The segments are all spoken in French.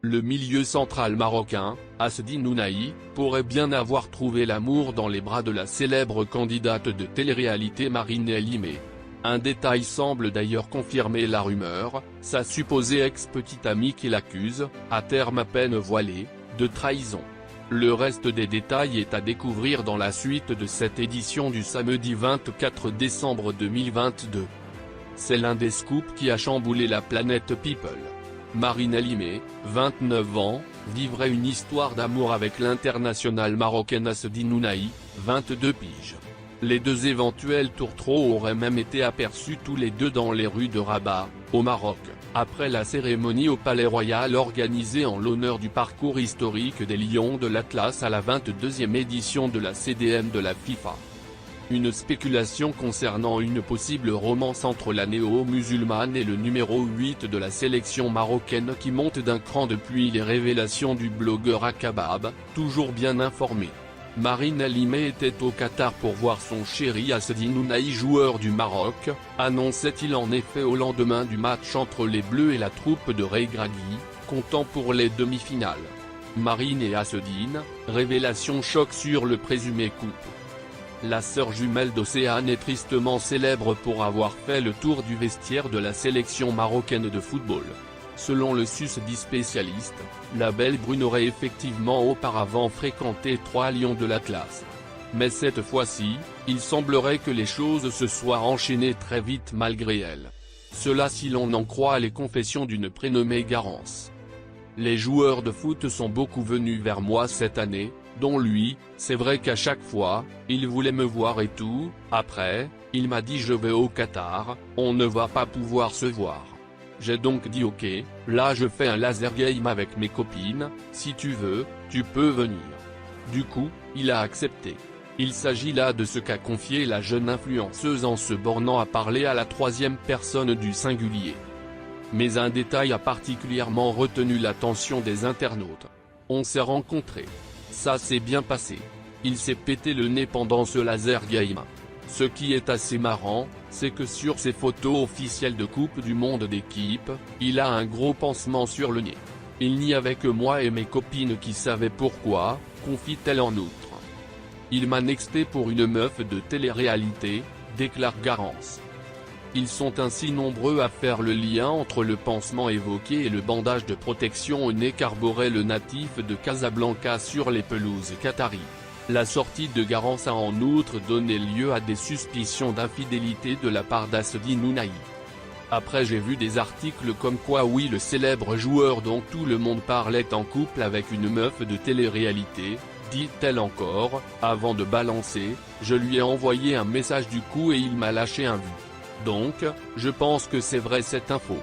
Le milieu central marocain, Assedine Ounahi, pourrait bien avoir trouvé l'amour dans les bras de la célèbre candidate de télé-réalité Marine El Imé. Un détail semble d'ailleurs confirmer la rumeur, sa supposée ex-petite amie qui l'accuse, à terme à peine voilée, de trahison. Le reste des détails est à découvrir dans la suite de cette édition du samedi 24 décembre 2022. C'est l'un des scoops qui a chamboulé la planète People. Marine El Imé, 29 ans, vivrait une histoire d'amour avec l'international marocaine Assedine Ounahi, 22 piges. Les deux éventuels tourtereaux auraient même été aperçus tous les deux dans les rues de Rabat, au Maroc, après la cérémonie au Palais Royal organisée en l'honneur du parcours historique des Lions de l'Atlas à la 22e édition de la CDM de la FIFA. Une spéculation concernant une possible romance entre la néo-musulmane et le numéro 8 de la sélection marocaine qui monte d'un cran depuis les révélations du blogueur Akabab, toujours bien informé. Marine El Imé était au Qatar pour voir son chéri Assedine Ounahi, joueur du Maroc, annonçait-il en effet au lendemain du match entre les Bleus et la troupe de Regragui, comptant pour les demi-finales. Marine et Assedine, révélation choc sur le présumé couple. La sœur jumelle d'Océane est tristement célèbre pour avoir fait le tour du vestiaire de la sélection marocaine de football. Selon le susdit spécialiste, la belle brune aurait effectivement auparavant fréquenté 3 Lions de l'Atlas. Mais cette fois-ci, il semblerait que les choses se soient enchaînées très vite malgré elle. Cela si l'on en croit les confessions d'une prénommée Garance. Les joueurs de foot sont beaucoup venus vers moi cette année, dont lui, c'est vrai qu'à chaque fois, il voulait me voir et tout, après, il m'a dit je vais au Qatar, on ne va pas pouvoir se voir. J'ai donc dit ok, là je fais un laser game avec mes copines, si tu veux, tu peux venir. Du coup, il a accepté. Il s'agit là de ce qu'a confié la jeune influenceuse en se bornant à parler à la troisième personne du singulier. Mais un détail a particulièrement retenu l'attention des internautes. On s'est rencontrés. Ça s'est bien passé. Il s'est pété le nez pendant ce laser game. Ce qui est assez marrant, c'est que sur ses photos officielles de Coupe du Monde d'équipe, il a un gros pansement sur le nez. Il n'y avait que moi et mes copines qui savaient pourquoi, confie-t-elle en outre. Il m'a nexté pour une meuf de télé-réalité, déclare Garance. Ils sont ainsi nombreux à faire le lien entre le pansement évoqué et le bandage de protection au nez qu'arborait le natif de Casablanca sur les pelouses qataries. La sortie de Garance a en outre donné lieu à des suspicions d'infidélité de la part d'Assedine Ounahi. Après j'ai vu des articles comme quoi oui le célèbre joueur dont tout le monde parle est en couple avec une meuf de télé-réalité, dit-elle encore, avant de balancer, je lui ai envoyé un message du coup et il m'a lâché un vu. Donc, je pense que c'est vrai cette info.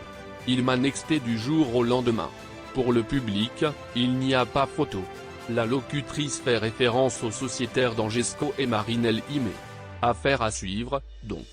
Il m'a nexté du jour au lendemain. Pour le public, il n'y a pas photo. La locutrice fait référence aux sociétaires d'Angesco et Marine El Imé. Affaire à suivre, donc.